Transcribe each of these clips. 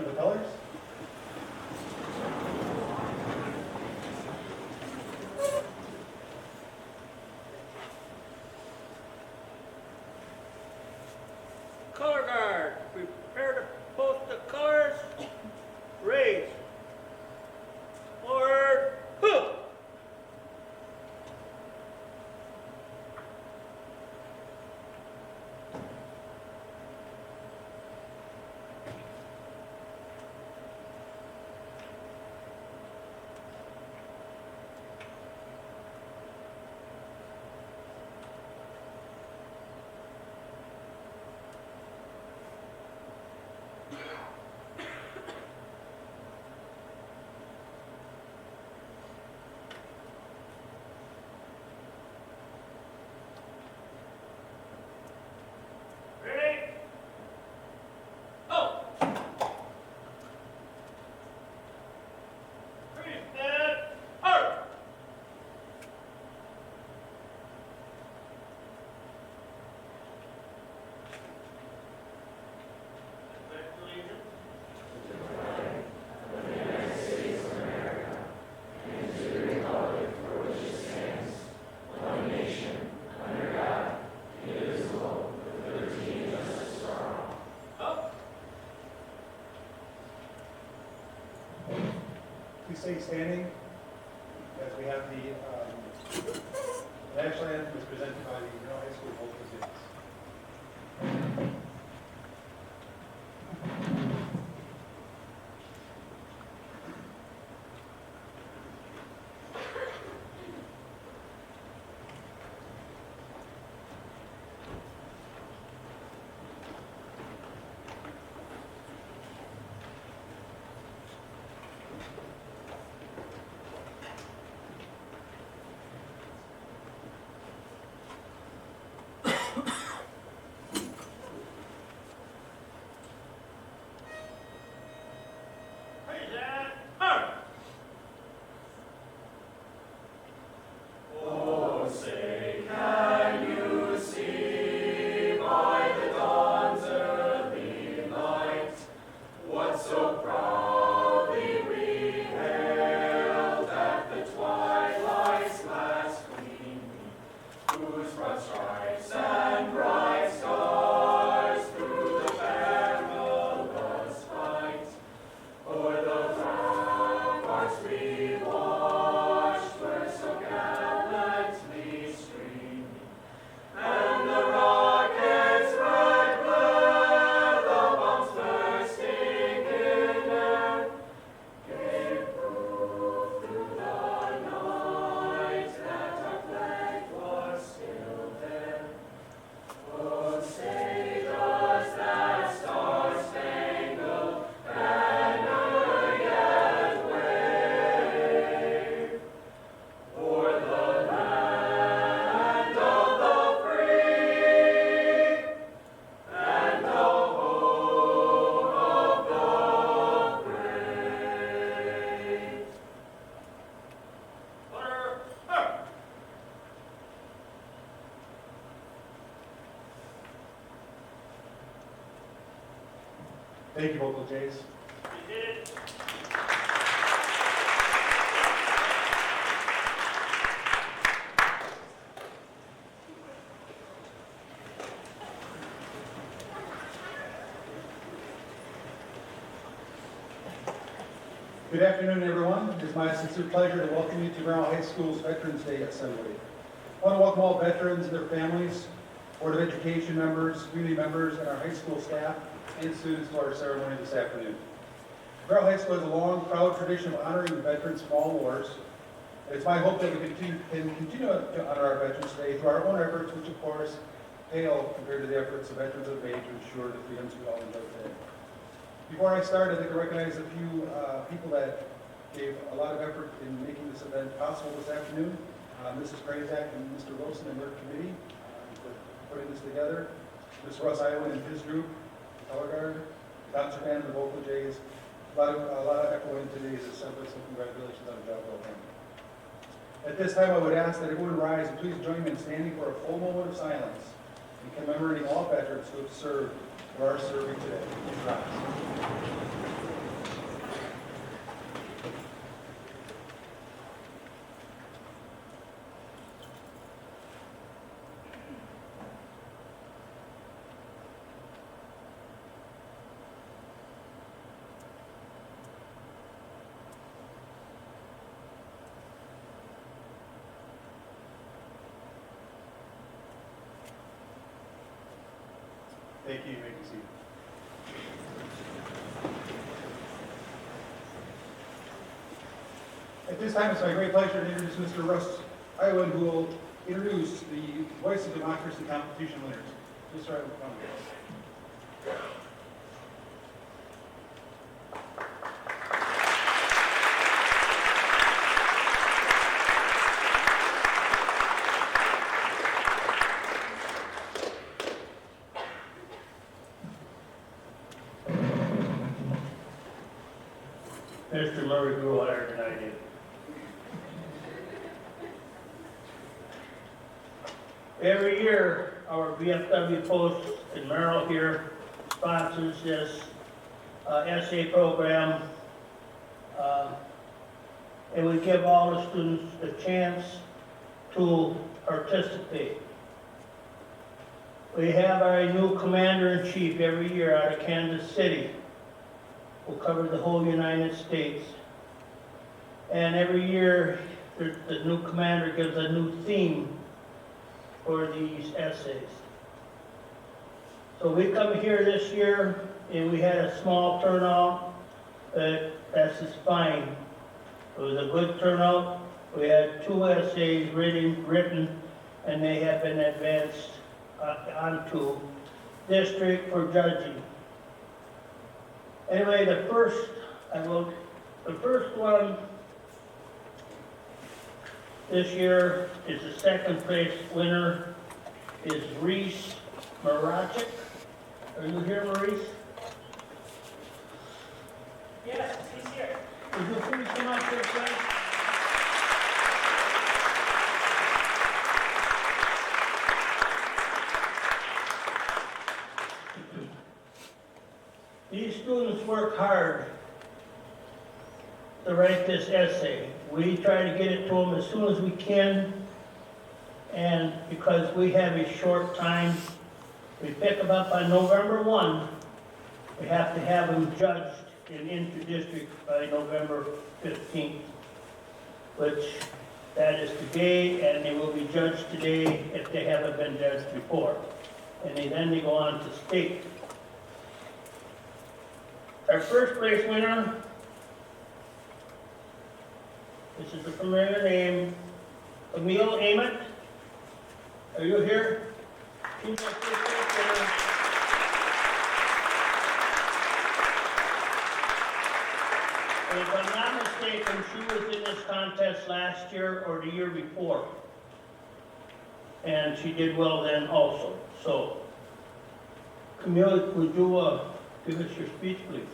of the colors. Color guard, prepare to post the colors. Raise. Forward. Hook. Ready? Oh! Freeze, Dad! Out! Congratulations. Up. Please stay standing as we have the national anthem is presented by the Merrill High School vocal students. Freeze, Dad! Out! Oh, say, can you see by the dawn's early light what so proudly we hailed at the twilight's last gleaming, whose broad stripes and bright stars through the perilous fight o'er the ramparts we watched were so gallantly streaming, and the rockets' red glare, the bombs bursting in air, gave proof through the night that our flag was still there. Oh, say does that star-spangled banner yet wave o'er the land of the free and the home of the brave? Order, up! Thank you, vocal Jays. You did it. Good afternoon, everyone. It is my sincere pleasure to welcome you to Merrill High School's Veterans Day Assembly. I want to welcome all veterans and their families, Board of Education members, community members, and our high school staff and students to our ceremony this afternoon. Merrill High School has a long, proud tradition of honoring the veterans from all wars. It's my hope that we can continue to honor our veterans today through our own efforts, which of course pale compared to the efforts of veterans have made to ensure the freedoms we all enjoy today. Before I start, I'd like to recognize a few people that gave a lot of effort in making this event possible this afternoon. Mrs. Krazak and Mr. Wilson and their committee for putting this together. Mr. Russ Iowan and his group, Color Guard, Dr. Van and the Vocal Jays. A lot of echo in today's assembly, so congratulations on a job well done. At this time, I would ask that everyone rise and please join me in standing for a full moment of silence in commemorating all veterans who have served or are serving today. Please rise. Thank you. You may be seated. At this time, it's my great pleasure to introduce Mr. Russ Iwan, who will introduce the Voice of Democracy competition winners. Mr. Iwan, come on. Mr. Murray grew higher than I did. Every year, our VFW Post in Merrill here sponsors this essay program, and we give all the students the chance to participate. We have our new commander-in-chief every year out of Kansas City, who covered the whole United States. And every year, the new commander gives a new theme for these essays. So we come here this year, and we had a small turnout, but that's just fine. It was a good turnout. We had 2 essays written, and they have been advanced onto district for judging. Anyway, the first one this year is the second place winner is Reese Marachik. Are you here, Maurice? Yes, he's here. Would you please come up here, please? These students work hard to write this essay. We try to get it to them as soon as we can, and because we have a short time, we pick them up on November 1. We have to have them judged and into district by November 15th, which that is today, and they will be judged today if they haven't been judged before. And then they go on to state. Our first place winner, this is a familiar name, Emil Ament. Are you here? She's our first place winner. And if I'm not mistaken, she was in this contest last year or the year before. And she did well then also. So, Camille, would you give us your speech, please?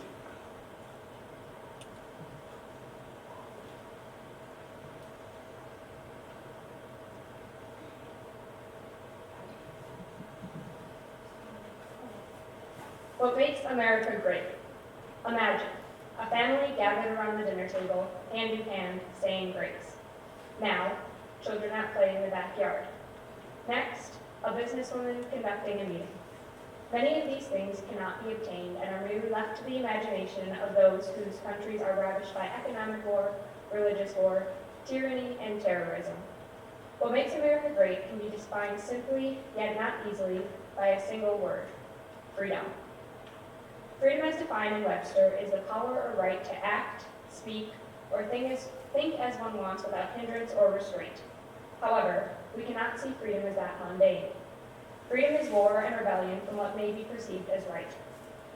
What makes America great? Imagine a family gathered around the dinner table, hand in hand, saying grace. Now, children at play in the backyard. Next, a businesswoman conducting a meeting. Many of these things cannot be obtained and are merely left to the imagination of those whose countries are ravaged by economic war, religious war, tyranny, and terrorism. What makes America great can be defined simply, yet not easily, by a single word: freedom. Freedom as defined in Webster is the power or right to act, speak, or think as one wants without hindrance or restraint. However, we cannot see freedom as that mundane. Freedom is war and rebellion from what may be perceived as right.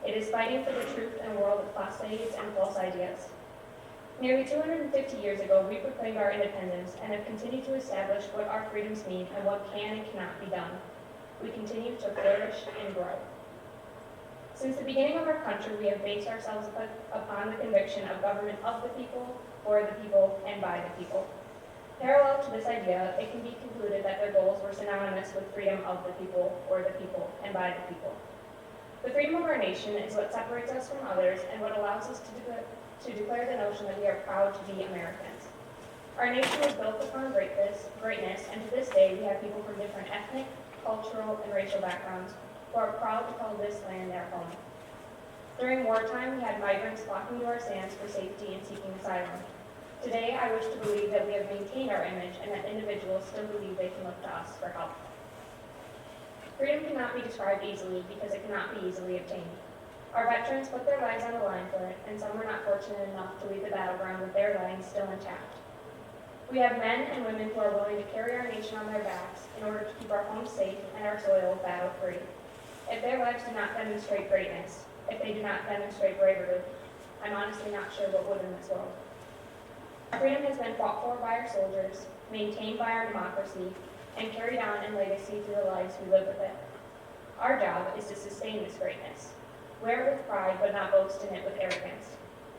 It is fighting for the truth in a world of facades and false ideas. Nearly 250 years ago, we proclaimed our independence and have continued to establish what our freedoms mean and what can and cannot be done. We continue to flourish and grow. Since the beginning of our country, we have based ourselves upon the conviction of government of the people, for the people, and by the people. Parallel to this idea, it can be concluded that their goals were synonymous with freedom of the people, for the people, and by the people. The freedom of our nation is what separates us from others and what allows us to declare the notion that we are proud to be Americans. Our nation was built upon greatness, and to this day we have people from different ethnic, cultural, and racial backgrounds who are proud to call this land their home. During wartime, we had migrants flocking to our sands for safety and seeking asylum. Today, I wish to believe that we have maintained our image and that individuals still believe they can look to us for help. Freedom cannot be described easily because it cannot be easily obtained. Our veterans put their lives on the line for it, and some were not fortunate enough to leave the battleground with their lives still intact. We have men and women who are willing to carry our nation on their backs in order to keep our homes safe and our soil battle-free. If their lives do not demonstrate greatness, if they do not demonstrate bravery, I'm honestly not sure what would in this world. Freedom has been fought for by our soldiers, maintained by our democracy, and carried on in legacy through the lives we live with it. Our job is to sustain this greatness. Wear it with pride, but not boast in it with arrogance.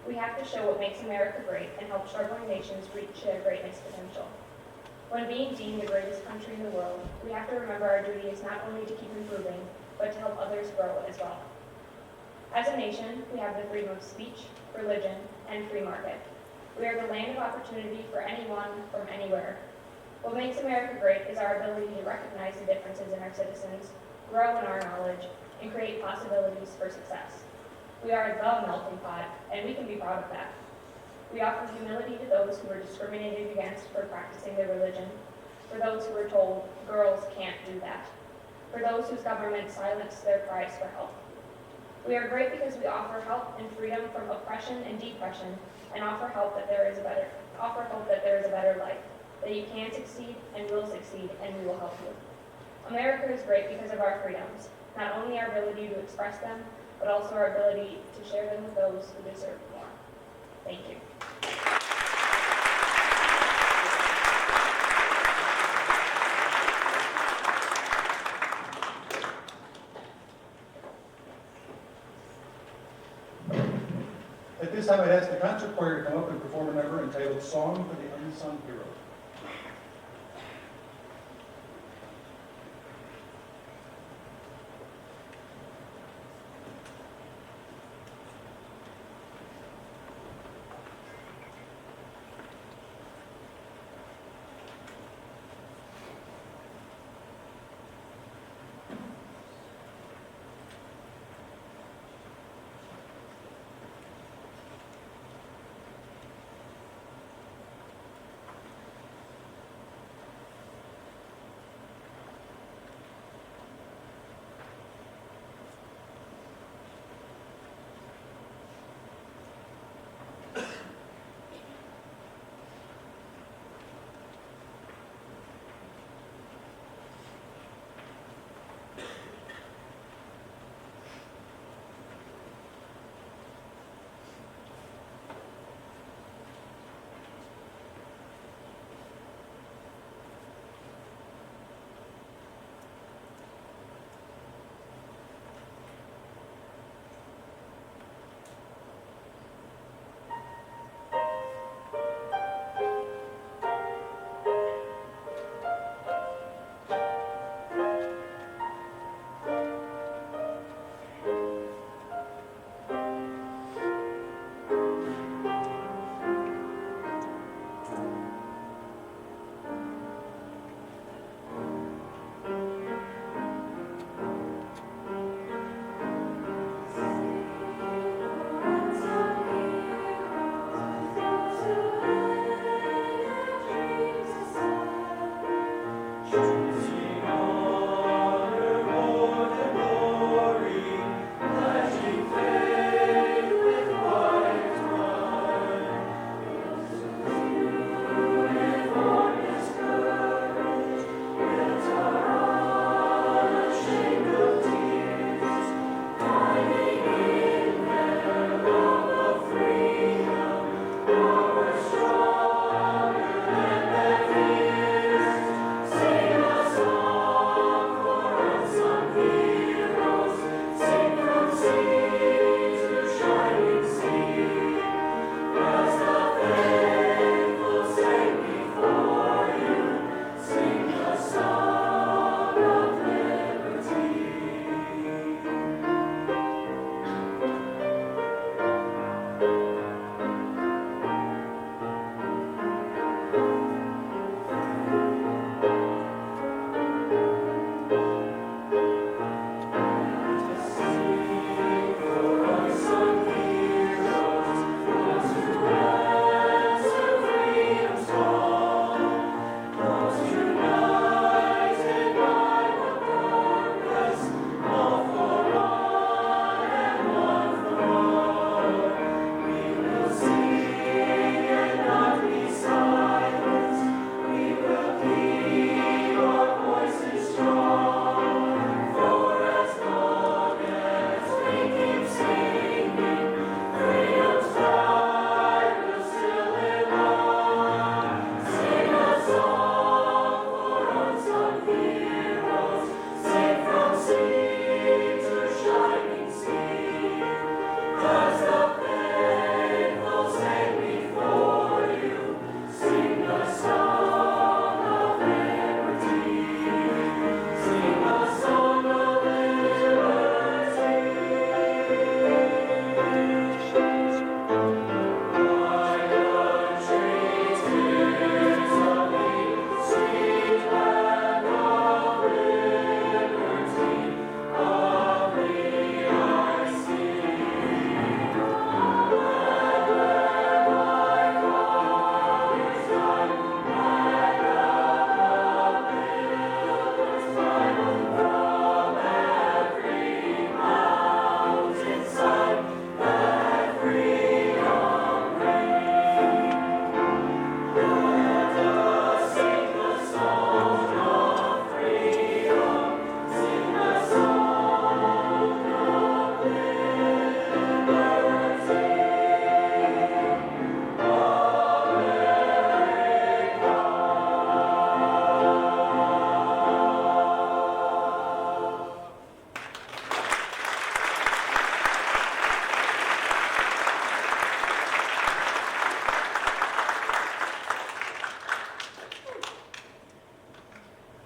We have to show what makes America great and help struggling nations reach their greatness potential. When being deemed the greatest country in the world, we have to remember our duty is not only to keep improving, but to help others grow as well. As a nation, we have the freedom of speech, religion, and free market. We are the land of opportunity for anyone from anywhere. What makes America great is our ability to recognize the differences in our citizens, grow in our knowledge, and create possibilities for success. We are the melting pot, and we can be proud of that. We offer humility to those who were discriminated against for practicing their religion, for those who were told, girls can't do that, for those whose government silenced their cries for help. We are great because we offer help and freedom from oppression and depression, and offer hope that there is a better life, that you can succeed and will succeed, and we will help you. America is great because of our freedoms, not only our ability to express them, but also our ability to share them with those who deserve more. Thank you. At this time, I'd ask the concert choir to come up and perform a number entitled Song for the Unsung Hero.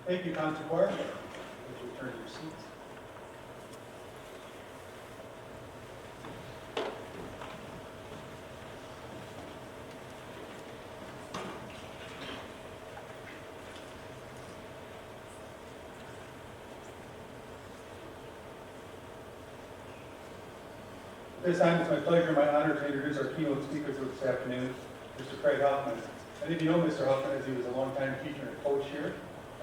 Thank you, Concert Choir. Would you return to your seats? At this time, it's my pleasure and my honor to introduce our keynote speaker for this afternoon, Mr. Craig Huffman. Many of you know Mr. Huffman as he was a longtime teacher and coach here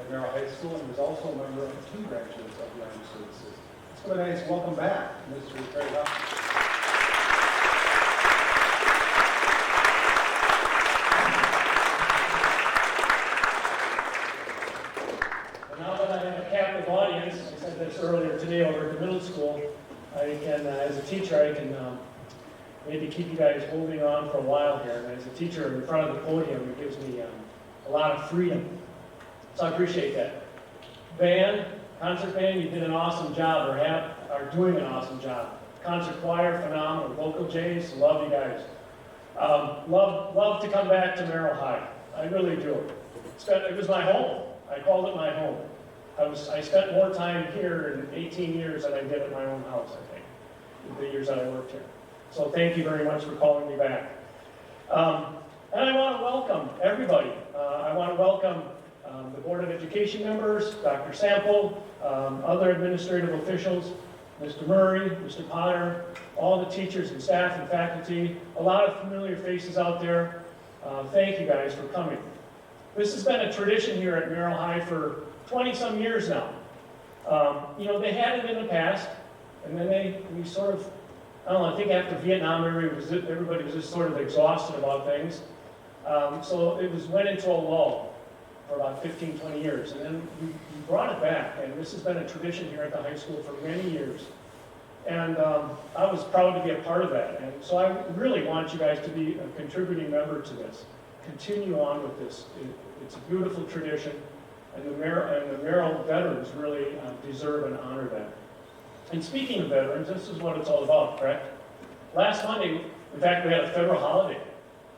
at Merrill High School and was also a member of the 2 branches of the Armed Services. Let's give a nice welcome back, Mr. Craig Huffman. Now that I have a captive audience, I said this earlier today over at the middle school, I can, as a teacher, I can maybe keep you guys holding on for a while here. And as a teacher in front of the podium, it gives me a lot of freedom. So I appreciate that. Band, concert band, you did an awesome job, or are doing an awesome job. Concert choir, phenomenal. Vocal Jays, love you guys. Love to come back to Merrill High. I really do. It was my home. I called it my home. I spent more time here in 18 years than I did at my own house, I think, the years that I worked here. So thank you very much for calling me back. And I want to welcome everybody. I want to welcome the Board of Education members, Dr. Sample, other administrative officials, Mr. Murray, Mr. Potter, all the teachers and staff and faculty, a lot of familiar faces out there. Thank you guys for coming. This has been a tradition here at Merrill High for 20-some years now. You know, they had it in the past, and then we sort of, I don't know, I think after Vietnam, everybody was just sort of exhausted about things. So it went into a lull for about 15, 20 years, and then we brought it back, and this has been a tradition here at the high school for many years. And I was proud to be a part of that, and so I really want you guys to be a contributing member to this. Continue on with this. It's a beautiful tradition, and the Merrill veterans really deserve and honor that. And speaking of veterans, this is what it's all about, correct? Last Monday, in fact, we had a federal holiday.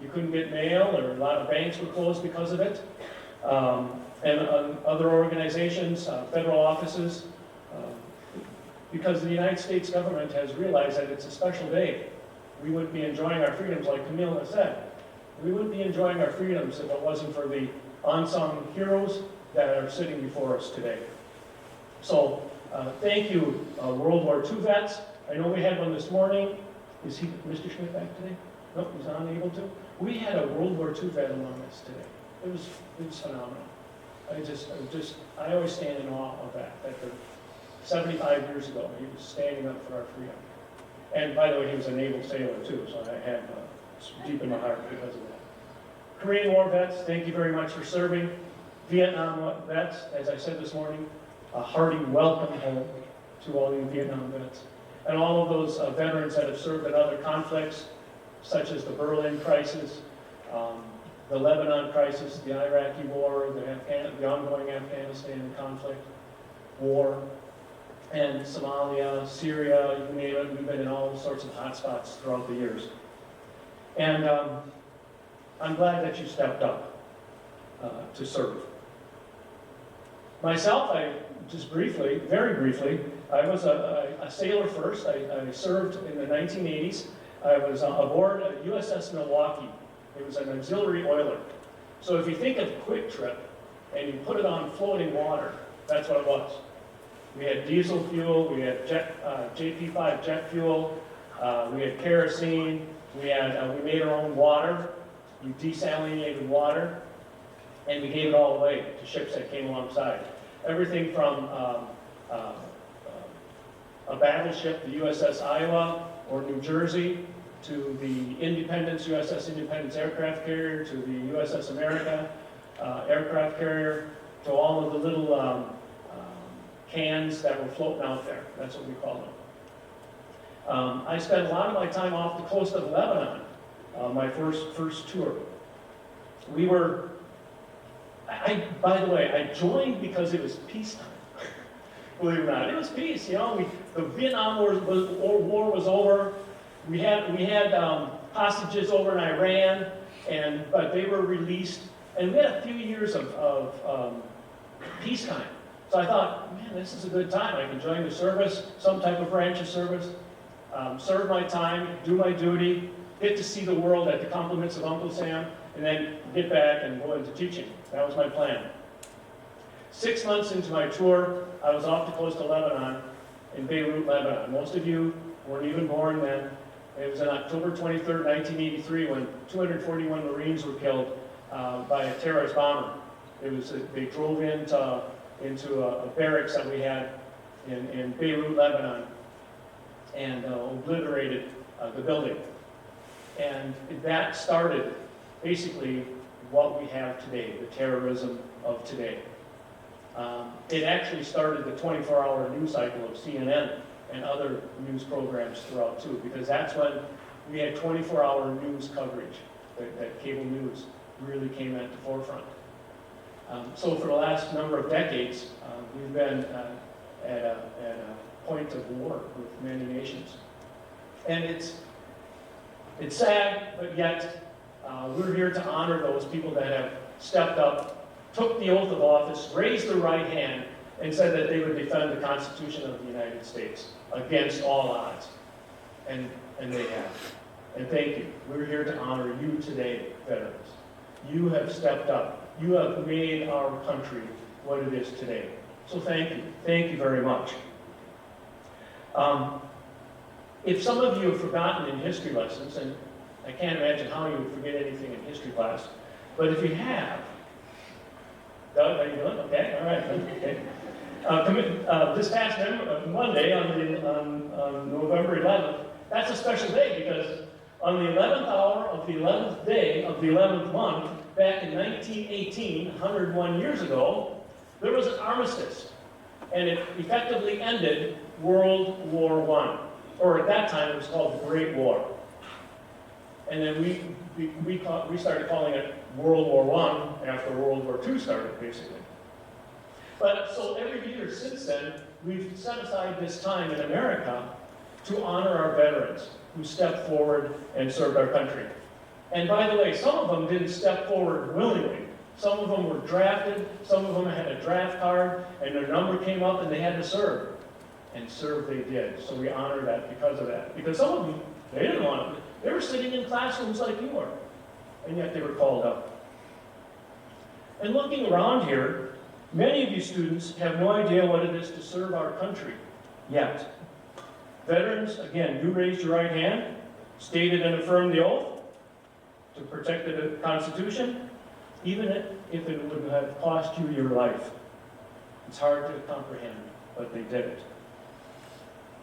You couldn't get mail, or a lot of banks were closed because of it. And other organizations, federal offices, because the United States government has realized that it's a special day. We wouldn't be enjoying our freedoms, like Camille has said. We wouldn't be enjoying our freedoms if it wasn't for the unsung heroes that are sitting before us today. So, thank you, World War II vets. I know we had one this morning. Is Mr. Schmidt back today? Nope, he's unable to. We had a World War II vet among us today. It was phenomenal. I always stand in awe of that. That 75 years ago, he was standing up for our freedom. And by the way, he was a naval sailor too, so I have deep in my heart because of that. Korean War vets, thank you very much for serving. Vietnam vets, as I said this morning, a hearty welcome home to all you Vietnam vets. And all of those veterans that have served in other conflicts, such as the Berlin crisis, the Lebanon crisis, the Iraqi war, the ongoing Afghanistan conflict, war, and Somalia, Syria, you name it. We've been in all sorts of hotspots throughout the years. And I'm glad that you stepped up to serve. Myself, just briefly, very briefly, I was a sailor first. I served in the 1980s. I was aboard a USS Milwaukee. It was an auxiliary oiler. So if you think of Quick Trip and you put it on floating water, that's what it was. We had diesel fuel, we had JP5 jet fuel, we had kerosene, we made our own water, we desalinated water, and we gave it all away to ships that came alongside. Everything from a battleship, the USS Iowa or New Jersey, to the Independence, USS Independence aircraft carrier, to the USS America aircraft carrier, to all of the little cans that were floating out there. That's what we call them. I spent a lot of my time off the coast of Lebanon, my first tour. We were, by the way, I joined because it was peacetime. Believe it or not, it was peace. You know, the Vietnam War was over. We had hostages over in Iran, but they were released, and we had a few years of peacetime. So I thought, man, this is a good time. I can join the service, some type of branch of service, serve my time, do my duty, get to see the world at the compliments of Uncle Sam, and then get back and go into teaching. That was my plan. 6 months into my tour, I was off the coast of Lebanon, in Beirut, Lebanon. Most of you weren't even born then. It was on October 23rd, 1983, when 241 Marines were killed by a terrorist bomber. They drove into a barracks that we had in Beirut, Lebanon, and obliterated the building. And that started basically what we have today, the terrorism of today. It actually started the 24-hour news cycle of CNN and other news programs throughout too, because that's when we had 24-hour news coverage, that cable news really came at the forefront. So for the last number of decades, we've been at a point of war with many nations. And it's sad, but yet we're here to honor those people that have stepped up, took the oath of office, raised their right hand, and said that they would defend the Constitution of the United States against all odds. And they have. And thank you. We're here to honor you today, veterans. You have stepped up. You have made our country what it is today. So thank you. Thank you very much. If some of you have forgotten in history lessons, and I can't imagine how you would forget anything in history class, but if you have, Doug, how you doing? Okay, all right. Okay. This past Monday, on November 11th, that's a special day because on the 11th hour of the 11th day of the 11th month, back in 1918, 101 years ago, there was an armistice, and it effectively ended World War I, or at that time it was called the Great War. And then we started calling it World War I after World War II started, basically. But so every year since then, we've set aside this time in America to honor our veterans who stepped forward and served our country. And by the way, some of them didn't step forward willingly. Some of them were drafted, some of them had a draft card, and their number came up and they had to serve. And serve they did. So we honor that because of that. Because some of them, they didn't want to. They were sitting in classrooms like you were, and yet they were called up. And looking around here, many of you students have no idea what it is to serve our country yet. Veterans, again, you raised your right hand, stated and affirmed the oath to protect the Constitution, even if it would have cost you your life. It's hard to comprehend, but they did it.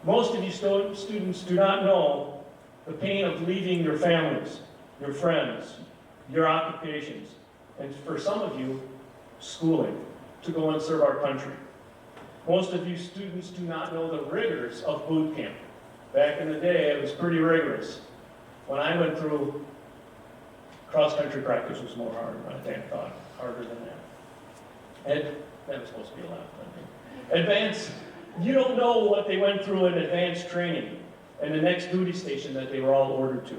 Most of you students do not know the pain of leaving your families, your friends, your occupations, and for some of you, schooling, to go and serve our country. Most of you students do not know the rigors of boot camp. Back in the day, it was pretty rigorous. When I went through, cross-country practice was more hard, I thought, harder than that. That was supposed to be a laugh, I think. Advanced, you don't know what they went through in advanced training and the next duty station that they were all ordered to.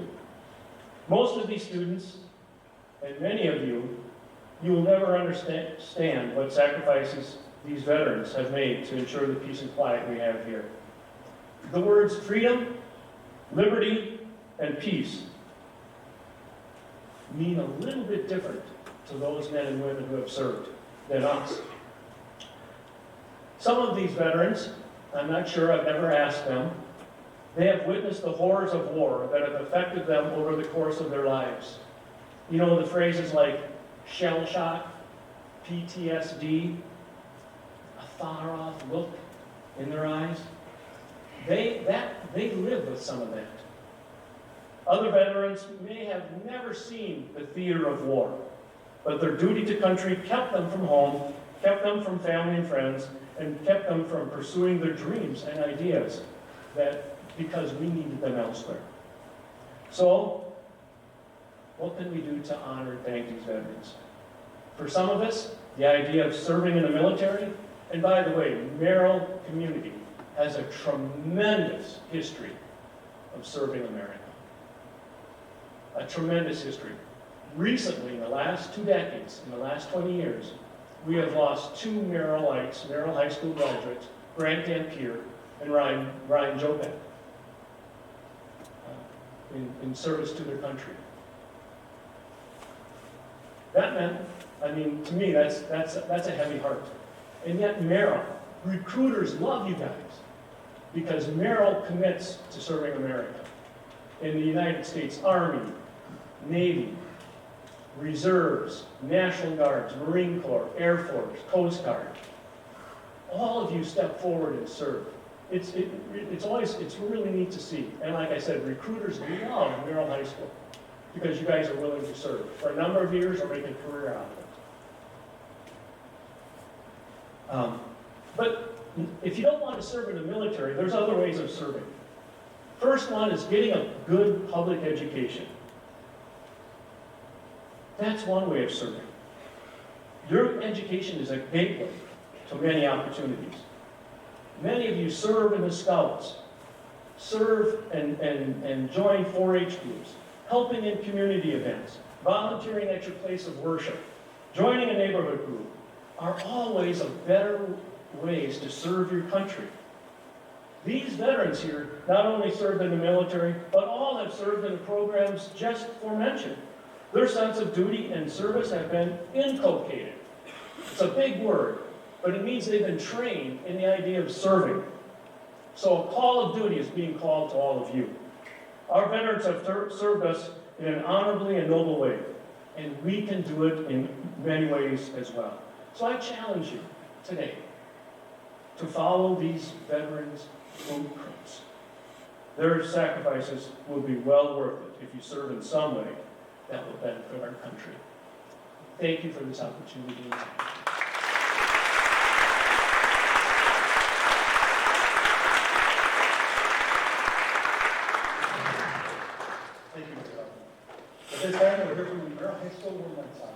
Most of these students, and many of you, you will never understand what sacrifices these veterans have made to ensure the peace and quiet we have here. The words freedom, liberty, and peace mean a little bit different to those men and women who have served than us. Some of these veterans, I'm not sure, I've never asked them, they have witnessed the horrors of war that have affected them over the course of their lives. You know, the phrases like shell shock, PTSD, a far-off look in their eyes. They live with some of that. Other veterans may have never seen the theater of war, but their duty to country kept them from home, kept them from family and friends, and kept them from pursuing their dreams and ideas because we needed them elsewhere. So, what can we do to honor and thank these veterans? For some of us, the idea of serving in the military, and by the way, Merrill community has a tremendous history of serving America. A tremendous history. Recently, in the last 2 decades, in the last 20 years, we have lost 2 Merrillites, Merrill High School graduates, Grant Dampier and Ryan Jobek, in service to their country. That meant, I mean, to me, that's a heavy heart. And yet Merrill, recruiters love you guys because Merrill commits to serving America. In the United States Army, Navy, Reserves, National Guards, Marine Corps, Air Force, Coast Guard. All of you step forward and serve. It's really neat to see. And like I said, recruiters love Merrill High School because you guys are willing to serve for a number of years or make a career out of it. But if you don't want to serve in the military, there's other ways of serving. First one is getting a good public education. That's one way of serving. Your education is a gateway to many opportunities. Many of you serve in the Scouts, serve and join 4-H groups, helping in community events, volunteering at your place of worship, joining a neighborhood group, are all ways of better ways to serve your country. These veterans here not only served in the military, but all have served in the programs just aforementioned. Their sense of duty and service have been inculcated. It's a big word, but it means they've been trained in the idea of serving. So a call of duty is being called to all of you. Our veterans have served us in an honorably and noble way, and we can do it in many ways as well. So I challenge you today to follow these veterans' blueprints. Their sacrifices will be well worth it if you serve in some way that will benefit our country. Thank you for this opportunity. Thank you, Mr. Huffman. At this time, we'll hear from the Merrill High School Women's Ensemble.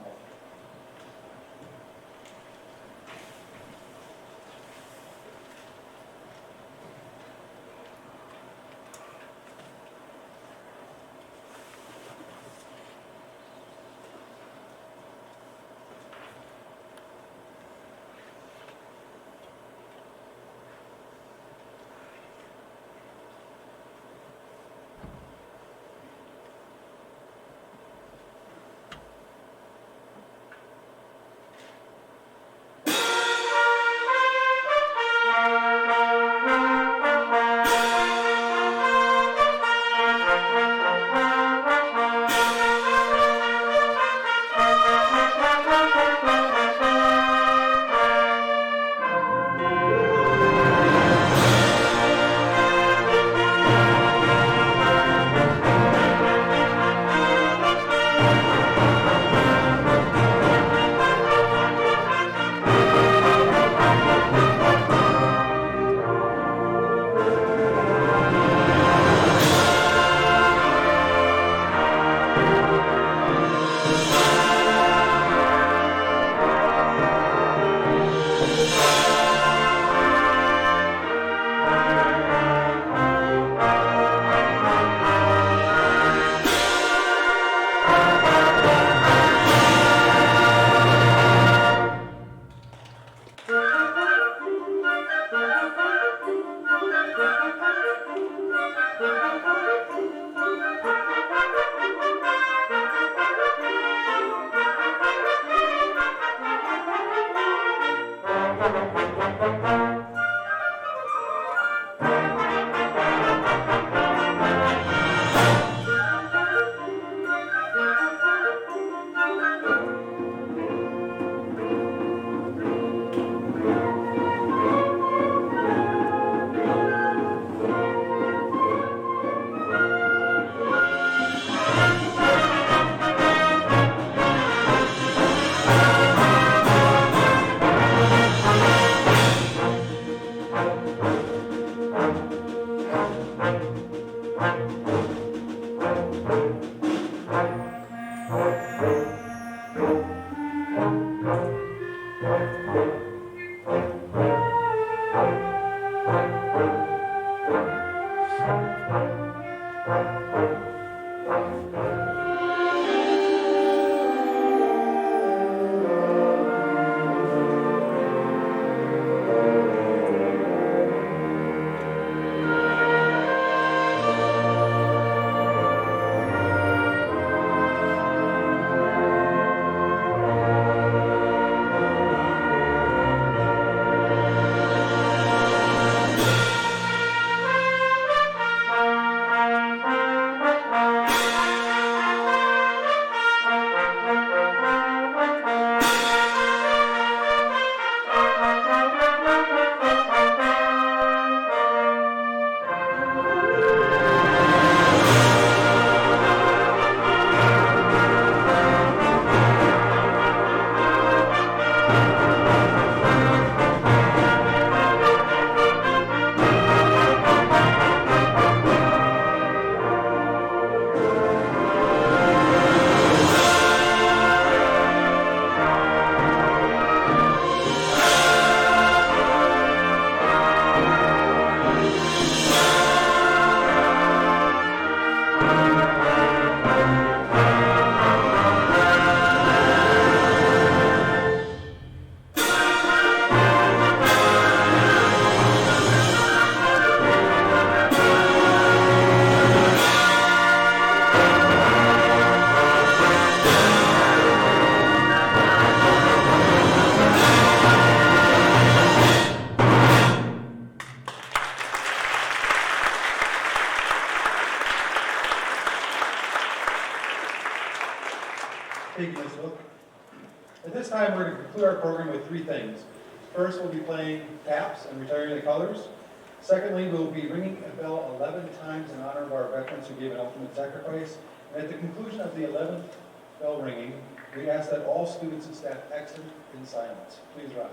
taking this look. At this time, we're going to conclude our program with three things. First, we'll be playing taps and retiring the colors. Secondly, we'll be ringing a bell 11 times in honor of our veterans who gave an ultimate sacrifice. And at the conclusion of the 11th bell ringing, we ask that all students and staff exit in silence. Please rise.